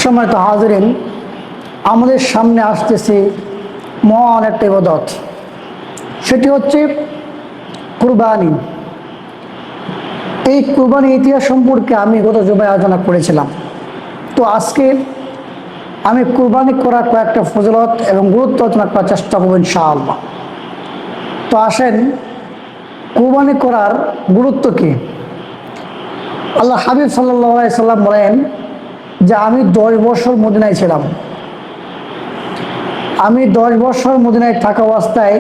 সম্মানিত হাজিরিন, আমাদের সামনে আসতেছে মহান একটা ইবাদত, সেটি হচ্ছে কুরবানি। এই কুরবানি ইতিহাস সম্পর্কে আমি গত জুমায় আলোচনা করেছিলাম। তো আজকে আমি কুরবানি করার কয়েকটা ফজিলত এবং গুরুত্ব আলোচনা করার চেষ্টা করব ইনশাআল্লাহ। তো আসেন, কুরবানি করার গুরুত্ব কি? আল্লাহ হাবিব সাল্লাল্লাহু আলাইহি সাল্লাম বলেন যে আমি 10 বছর মদিনায় ছিলাম। আমি 10 বছর মদিনায় থাকা অবস্থায়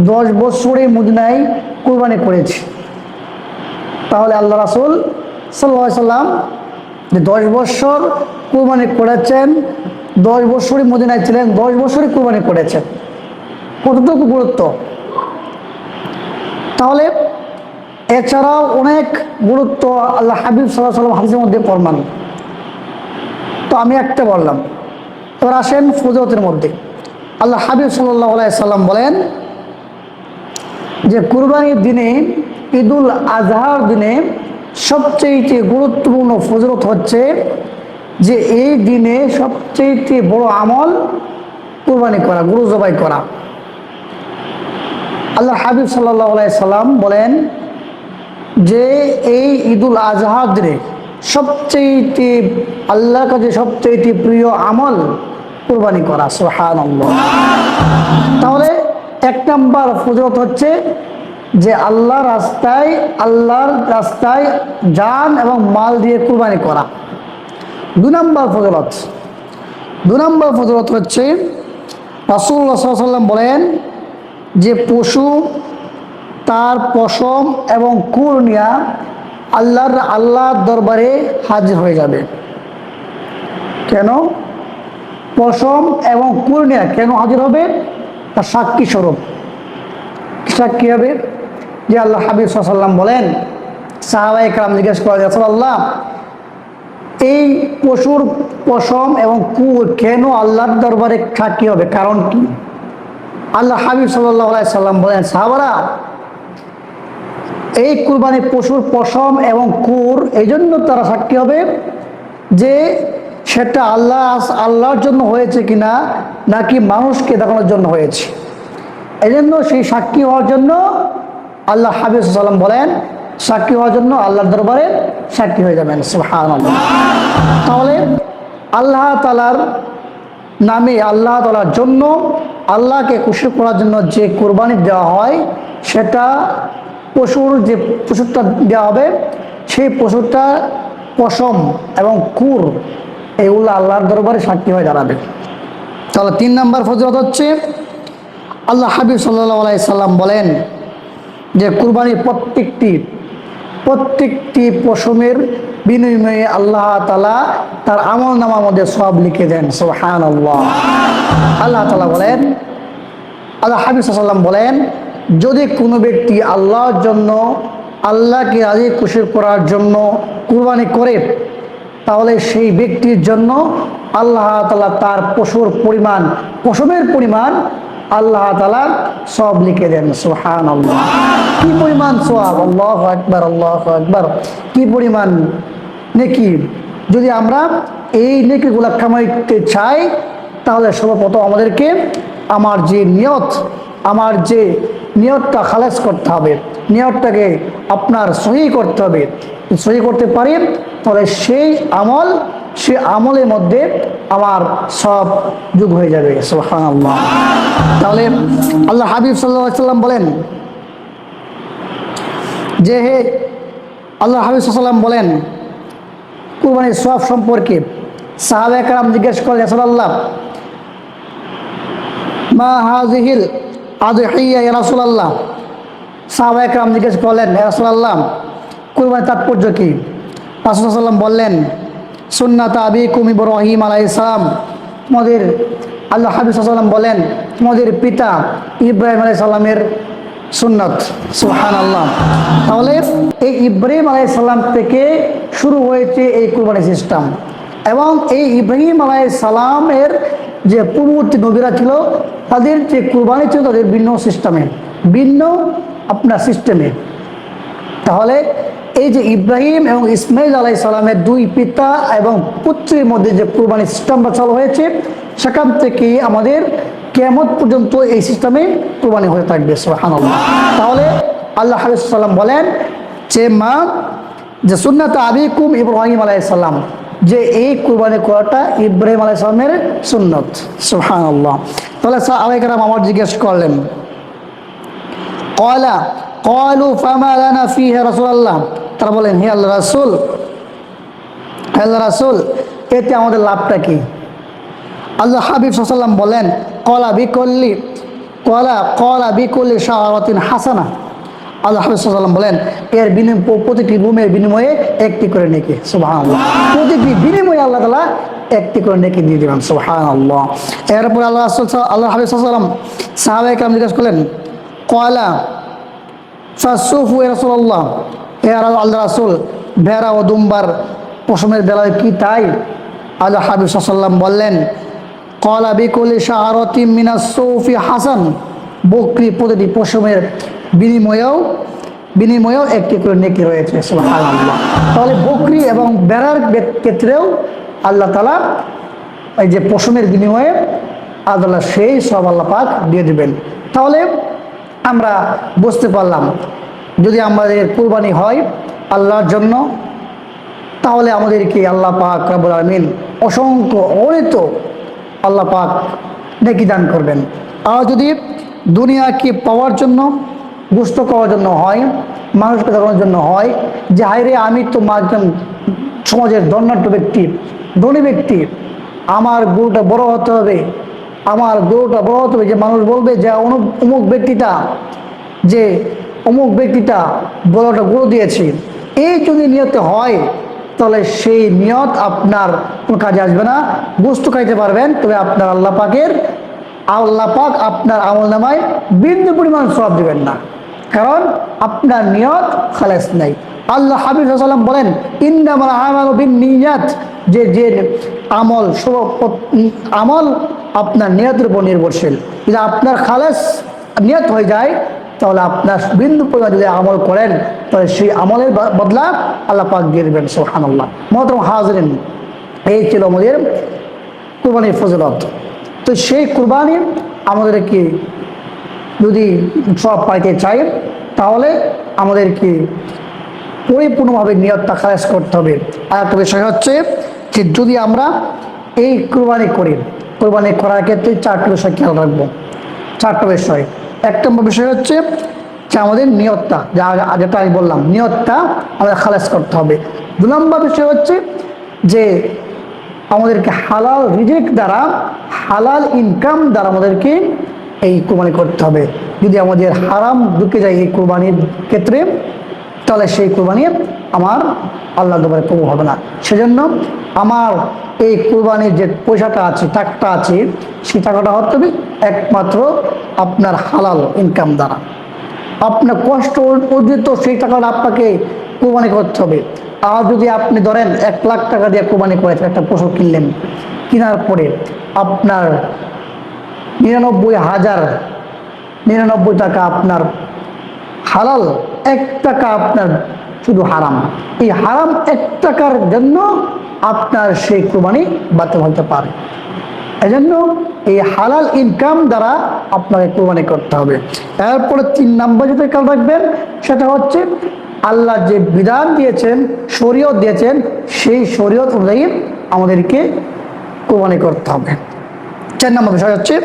10 বছরই মদিনায় কুরবানি করেছি। তাহলে আল্লাহ রাসূল সাল্লাল্লাহু আলাইহি সাল্লাম যে 10 বছর কুরবানি করেছেন, 10 বছরই মদিনায় ছিলেন, 10 বছরই কুরবানি করেছেন। কতটুকু গুরুত্ব! তাহলে এছাড়াও অনেক গুরুত্ব আল্লাহ হাবিব সাল্লাল্লাহু আলাইহি সাল্লাম হাদিসের মধ্যে ফরমান। তো আমি একটা বললাম, এবার আসেন ফজিলতের মধ্যে। আল্লাহ হাবিব সাল্লাল্লাহু আলাইহি সাল্লাম বলেন যে কুরবানির দিনে, ঈদুল আজহার দিনে সবচেয়ে গুরুত্বপূর্ণ ফজিলত হচ্ছে যে এই দিনে সবচেয়ে বড় আমল কুরবানি করা, গরু জবাই করা। আল্লাহ হাবিব সাল্লাল্লাহু আলাইহি সাল্লাম বলেন যে এই ঈদুল আজহার দিনে সবচেয়ে আল্লাহর কাছে সবচেয়ে প্রিয় আমল কুরবানি করা। সুবহানাল্লাহ। তাহলে এক নাম্বার ফজিলত হচ্ছে যে আল্লাহর রাস্তায় জান এবং মাল দিয়ে কুরবানি করা। 2 নম্বর ফজিলত হচ্ছে রাসূলুল্লাহ সাল্লাল্লাহু আলাইহি ওয়াসাল্লাম বলেন যে পশু তার পশম এবং কুর নিয়ে আল্লাহর দরবারে হাজির হয়ে যাবে। কেন পশম এবং কুর নিয়ে কেন হাজির হবে? তার সাক্ষী স্বরূপ। সাক্ষী হবে যে আল্লাহ হাবিব সাল্লাল্লাহু আলাইহি ওয়াসাল্লাম বলেন, সাহাবায়ে কেরাম জিজ্ঞেস করেন, ইয়া রাসূলুল্লাহ, এই পশুর পশম এবং কুর কেন আল্লাহর দরবারে সাক্ষী হবে, কারণ কি? আল্লাহ হাবিব সাল্লাল্লাহু আলাইহি সাল্লাম বলেন, সাহাবারা, এই কুরবানি পশুর পশম এবং কুর এই জন্য তারা সাক্ষী হবে যে সেটা আল্লাহর জন্য হয়েছে কিনা নাকি মানুষকে দেখানোর জন্য হয়েছে। এই জন্য সেই সাক্ষী হওয়ার জন্য আল্লাহ হাবিব সাল্লাল্লাহু আলাইহি ওয়াসাল্লাম বলেন, সাক্ষী হওয়ার জন্য আল্লাহর দরবারে সাক্ষী হয়ে যাবেন। সুবহানাল্লাহ। তাহলে আল্লাহ তাআলার নামে, আল্লাহ তাআলার জন্য, আল্লাহকে খুশি করার জন্য যে কুরবানি দেওয়া হয়, সেটা যে পশুটা দেওয়া হবে, সেই পশুটা পশম এবং কুর এগুলো আল্লাহর দরবারে সাক্ষী হয়ে দাঁড়াবে। তাহলে 3 নম্বর ফজিলত হচ্ছে আল্লাহ হাবিব সাল্লাল্লাহু আলাইহি সাল্লাম বলেন যে কুরবানির প্রত্যেকটি পশমের বিনিময়ে আল্লাহ তাআলা তার আমলনামার মধ্যে সওয়াব লিখে দেন। সুবহানাল্লাহ। আল্লাহ তাআলা বলেন, আল্লাহ হাবিব সাল্লাল্লাহু আলাইহি সাল্লাম বলেন, যদি কোনো ব্যক্তি আল্লাহর জন্য, আল্লাহকে রাজি খুশি করার জন্য কুরবানি করে, তাহলে সেই ব্যক্তির জন্য আল্লাহ তাআলা তার পশমের পরিমাণ আল্লাহ তাআলা সওয়াব লিখে দেন। সুবহানাল্লাহ। কি পরিমাণ সওয়াব! আল্লাহু আকবার, আল্লাহু আকবার। কি পরিমাণ নেকি! যদি আমরা এই নেকিগুলো কামাইতে চাই, তাহলে সর্বপ্রথম আমাদেরকে আমার যে নিয়তটা খালেস করতে হবে, নিয়তটাকে আপনার সহি করতে হবে। সহি করতে পারি, তাহলে সেই আমলের মধ্যে আমার সব যোগ হয়ে যাবে। সুবহানাল্লাহ। তাহলে আল্লাহ হাবিব সাল্লাল্লাহু আলাইহি সাল্লাম বলেন যে আল্লাহ হাবিব সাল্লাল্লাহু আলাইহি সাল্লাম বলেন কুরবানির সওয়াব সম্পর্কে। সাহাবায়ে কেরাম জিজ্ঞেস করলেন, ইয়া রাসূলুল্লাহ, মা হাযিহিল আযহিয়া ইয়া রাসূলুল্লাহ। সাহাবায়ে কেরাম জিজ্ঞেস করলেন, ইয়া রাসূলুল্লাহ, কুরবানির তাৎপর্য কি? রাসূল সাল্লাল্লাহু আলাইহি সাল্লাম বললেন, সুন্নাত আবিকুম ইব্রাহিম আলাইহিস সালাম। তোমাদের, আল্লাহ হাবিব সাল্লাল্লাহু আলাইহি সাল্লাম বলেন, তোমাদের পিতা ইব্রাহিম আলাইহিস সালামের সুন্নাত। সুবহানাল্লাহ। তাহলে এই ইব্রাহিম আলাইহিস সালাম থেকে শুরু হয়েছে এই কুরবানির সিস্টেম। এবং এই ইব্রাহিম আলাইহিস সালামের যে পূর্ববর্তী নবীরা ছিল, তাদের যে কুরবানি ছিল তাদের ভিন্ন সিস্টেমে। তাহলে এই যে ইব্রাহিম এবং ইসমাইল আলাইহিস সালামের দুই পিতা এবং পুত্রের মধ্যে যে কুরবানির সিস্টেমটা চালু হয়েছে, সেখান থেকে আমাদের কিয়ামত পর্যন্ত এই সিস্টেমে কুরবানি হয়ে থাকবে। সুবহানাল্লাহ। তাহলে আল্লাহ হাবিব সাল্লাম বলেন যে সুন্নাত আবিকুম ইব্রাহিম আলাইহিস সালাম, যে এই কুরবানি করাটা ইব্রাহিম আলাইহিস সালামের সুন্নত। সুবহানাল্লাহ। তাহলে সাহাবায়ে কেরাম আমার জিজ্ঞেস করলেন, ক্বালু ফামা লানা ফীহা রাসূলুল্লাহ, তারা বলেন হে আল্লাহ রাসূল, এতে আমাদের লাভটা কি? আল্লাহ হাবিব সাল্লাল্লাহু আলাইহি ওয়াসাল্লাম বলেন, ক্বালা বিকুল্লি শাআরাতিন হাসানা। আল্লাহ হাবিব সাল্লাল্লাহু আলাইহি ওয়াসাল্লাম বলেন, এর প্রতিটি রুমের বিনিময়ে একটি করে নেকি। সুবহানাল্লাহ। প্রতিটি বিনিময়ে আল্লাহ তাআলা একটি করে নেকি দিয়ে দিবেন। সুবহানাল্লাহ। এরপর আল্লাহ হাবিব সাল্লাল্লাহু আলাইহি ওয়াসাল্লাম সাহাবায়ে কেরাম জিজ্ঞেস করলেন, ক্বালা ফাসুফু ইয়া রাসূলুল্লাহ, হে আল্লাহ রাসূল, ভেড়া ও দুম্বার পশমের বেলায় কি তাই? আল্লাহ হাবিব সাল্লাল্লাহু আলাইহি ওয়াসাল্লাম বললেন, ক্বালা বিকুল্লি শাআরাতিন মিনাস সুফি হাসান, বকরি প্রতিটি পশমের বিনিময়েও একটি করে নেকি রয়েছে। সুবহানাল্লাহ। তাহলে বকরি এবং ভেড়ার ক্ষেত্রেও আল্লাহ তাআলা এই যে পশমের বিনিময়ে আল্লাহ সেই সব আল্লাহ পাক দিয়ে দিবেন। তাহলে আমরা বুঝতে পারলাম, যদি আমাদের কুরবানি হয় আল্লাহর জন্য, তাহলে আমাদেরকে আল্লাহ পাক রব্বুল আলামিন অসংখ্য অগণিত আল্লাহ পাক নেকি দান করবেন। আর যদি দুনিয়াকে পাওয়ার জন্য, গোস্ত খাওয়ার জন্য হয়, মানুষকে দেখানোর জন্য হয় যে হায়রে আমি তো একজন সমাজের ধনাঢ্য ব্যক্তি, ধনী ব্যক্তি, আমার গরুটা বড় হতে হবে, যে মানুষ বলবে যে অমুক ব্যক্তিটা বড়টা গরু দিয়েছে, এই যদি নিয়তে হয় তাহলে সেই নিয়ত আপনার কোনো কাজে আসবে না। গোস্ত খাইতে পারবেন, তবে আপনার আল্লাহ পাক আপনার আমলনামায় বিন্দু পরিমাণ সওয়াব দিবেন না, কারণ আপনার নিয়ত খালেস নাই। আল্লাহ হাবিব সাল্লাল্লাহু আলাইহি ওয়াসাল্লাম বলেন, ইন্নামাল আমালু বিন্নিয়াত, যে আমল আপনার নিয়তের উপর নির্ভরশীল। যদি আপনার খালেস নিয়ত হয়ে যায়, তাহলে আপনার বিন্দু পরিমাণ যদি আমল করেন, তাহলে সেই আমলের বদলা আল্লাহ পাক দিয়ে দেবেন। সুবহানাল্লাহ। মুহতারাম হাজিরিন, এই ছিল আমাদের কুরবানির ফজিলত। তো সেই কুরবানি আমাদেরকে যদি সব পাইতে চাই, তাহলে আমাদেরকে পরিপূর্ণভাবে নিয়তটা খালেস করতে হবে। আর একটা বিষয় হচ্ছে যে যদি আমরা এই কুরবানি করি, কুরবানি করার ক্ষেত্রে চারটি বিষয় খেয়াল রাখবো। চারটা বিষয়। এক নম্বর বিষয় হচ্ছে যে আমাদের নিয়তটা, যেটা আমি বললাম, নিয়তটা আমাদের খালেস করতে হবে। 2 নম্বর বিষয় হচ্ছে যে আমাদেরকে হালাল রিজিক দ্বারা, হালাল ইনকাম দ্বারা আমাদেরকে এই কুরবানি করতে হবে। যদি আমাদের হারাম ঢুকে যায় এই কুরবানির ক্ষেত্রে, তাহলে সেই কুরবানি আমার আল্লাহর দরবারে কবুল হবে না। সেজন্য আমার এই কুরবানির যে পয়সাটা আছে, টাকাটা আছে, সেই টাকাটা হতে হবে একমাত্র আপনার হালাল ইনকাম দ্বারা। আপনার কষ্ট অর্জিত সেই টাকাটা আপনাকে কুরবানি করতে হবে। আর যদি আপনি ধরেন 1 লাখ টাকা দিয়ে কুরবানি করেছেন, একটা পশু কিনলেন, কেনার পরে আপনার 99,099 টাকা আপনার হালাল, 1 টাকা আপনার শুধু হারাম। এই হারাম 1 টাকার জন্য আপনার সেই কুরবানি বাতিল হতে পারে। এজন্য এই হালাল ইনকাম দ্বারা আপনাকে কুরবানি করতে হবে। এরপরে 3 নম্বর যেটা খেয়াল রাখবেন, সেটা হচ্ছে আল্লাহ যে বিধান দিয়েছেন, শরীয়ত দিয়েছেন, সেই শরীয়ত অনুযায়ী আমাদেরকে কুরবানি করতে হবে। 4 নম্বর বিষয় হচ্ছে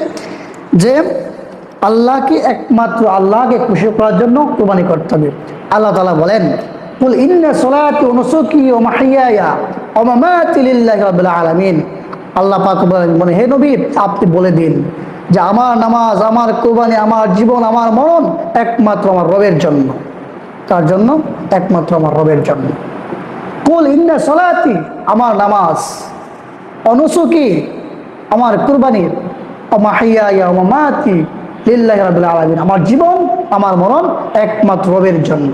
যে একমাত্র আল্লাহকে খুশি করার জন্য কুরবানি করতে হবে। আল্লাহ তাআলা বলেন, কুল ইন্না সলাতি ওয়া নুসুকি ওয়া মাহইয়ায়া ওয়া মামাতি লিল্লাহি রাব্বিল আলামিন। আল্লাহ পাক বলেন, হে নবী, আপনি বলে দিন যে আমার নামাজ, আমার কুরবানি, আমার জীবন, আমার মরণ একমাত্র আমার রবের জন্য। তার জন্য? একমাত্র আমার রবের জন্য। কুল ইন্না সলাতি, আমার নামাজ, ওয়া নুসুকি, আমার কুরবানি, ওয়া মাহইয়ায়া ওয়া মামাতি লিল্লাহি রাব্বিল আলামিন, আমার জীবন, আমার মরণ একমাত্র রবের জন্য।